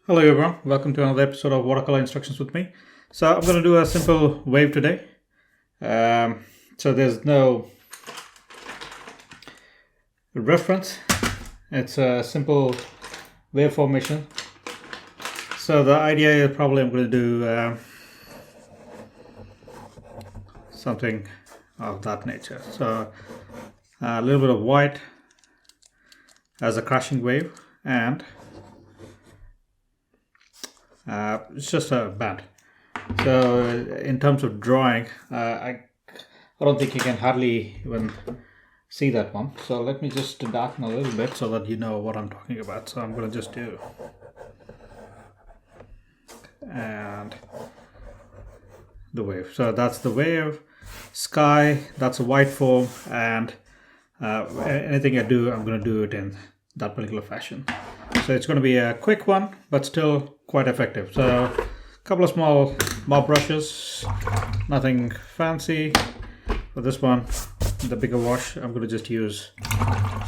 Hello everyone, welcome to another episode of Watercolor Instructions with me. So I'm going to do a simple wave today. So there's no reference, it's a simple wave formation. So the idea is probably I'm going to do something of that nature. So a little bit of white as a crashing wave, and it's just a band. So in terms of drawing, I don't think you can hardly even see that one. So let me just darken a little bit so that you know what I'm talking about. So I'm going to just do, and the wave. So that's the wave, sky, that's a white foam, and anything I do, I'm going to do it in that particular fashion. So it's going to be a quick one, but still quite effective. So a couple of small mop brushes, nothing fancy. For this one, the bigger wash, I'm going to just use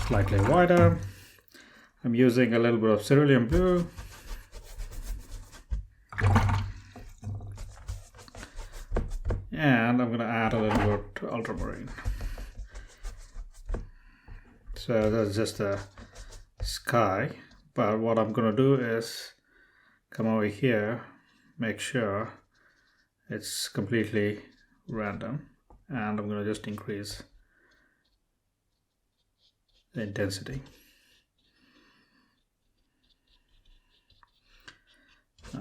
slightly wider. I'm using a little bit of cerulean blue. And I'm going to add a little bit of ultramarine. So that's just the sky. But what I'm going to do is come over here, make sure it's completely random, and I'm going to just increase the intensity.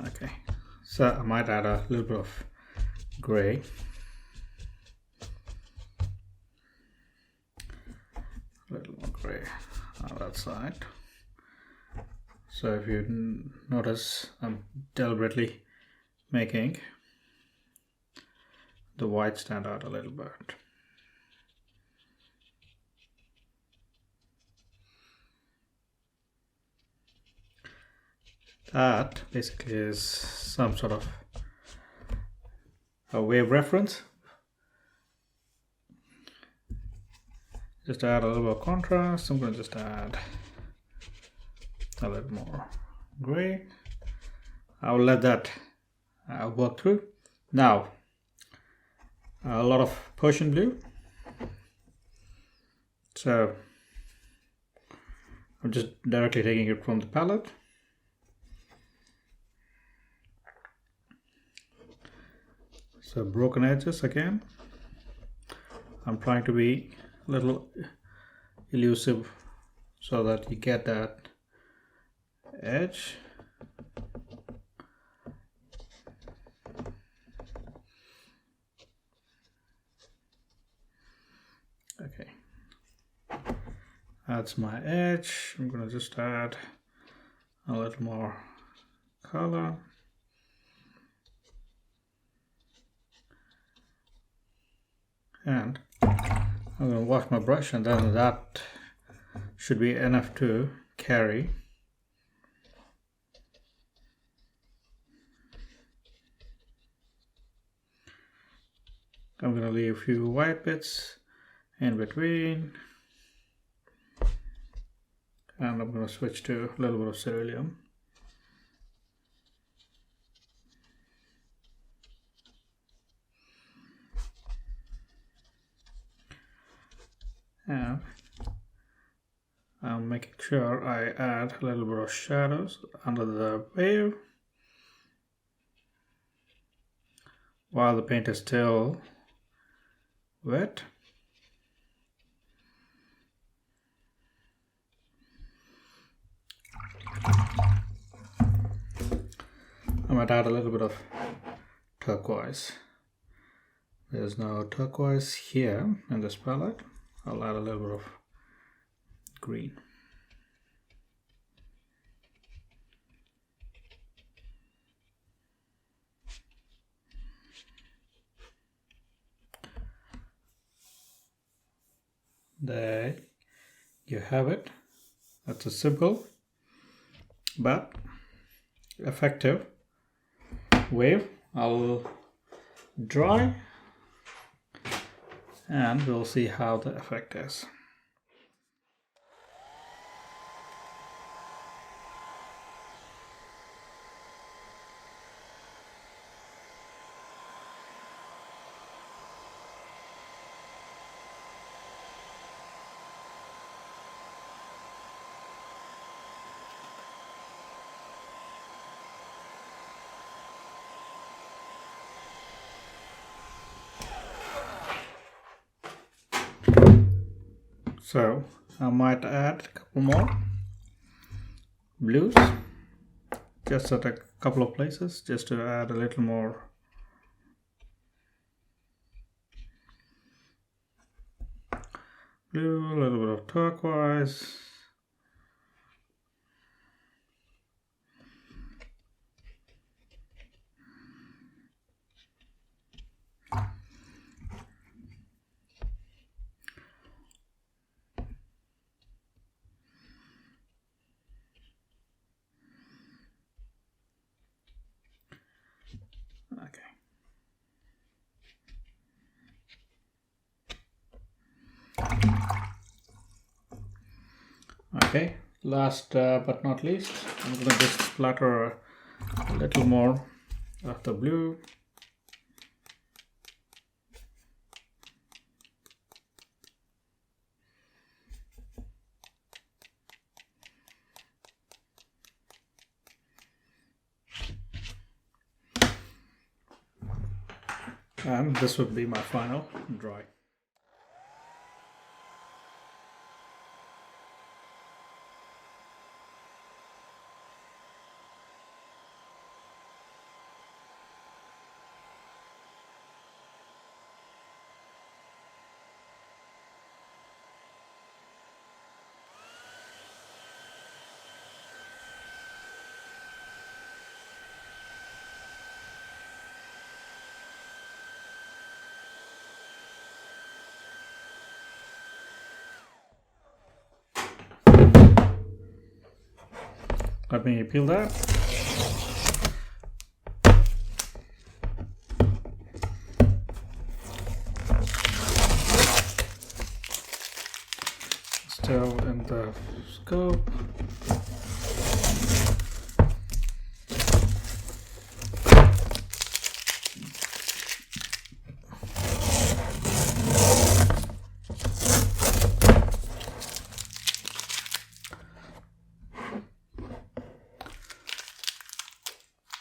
Okay, so I might add a little bit of gray. A little more gray on that side. So if you notice, I'm deliberately making the white stand out a little bit. That basically is some sort of a wave reference. Just add a little bit of contrast. I'm going to just add a little more gray. I'll let that work through. Now, a lot of Persian blue. So I'm just directly taking it from the palette. So broken edges again. I'm trying to be a little elusive so that you get that edge. Okay, that's my edge. I'm going to just add a little more color. And I'm going to wash my brush, and then that should be enough to carry. I'm going to leave a few white bits in between, and I'm going to switch to a little bit of cerulean. And I'm making sure I add a little bit of shadows under the wave while the paint is still wet. I might add a little bit of turquoise. There's no turquoise here in this palette. I'll add a little bit of green. There you have it. That's a simple but effective wave. I'll dry and we'll see how the effect is. So I might add a couple more blues, just at a couple of places, just to add a little more blue, a little bit of turquoise. Okay. Okay, last but not least, I'm going to just splatter a little more of the blue. And this would be my final drawing. Let me peel that. Still in the scope.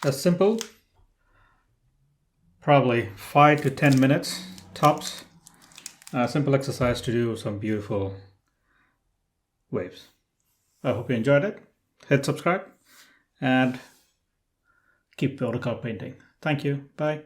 That's simple, probably 5 to 10 minutes tops. Simple exercise to do some beautiful waves. I hope you enjoyed it. Hit subscribe and keep watercolor painting. Thank you. Bye.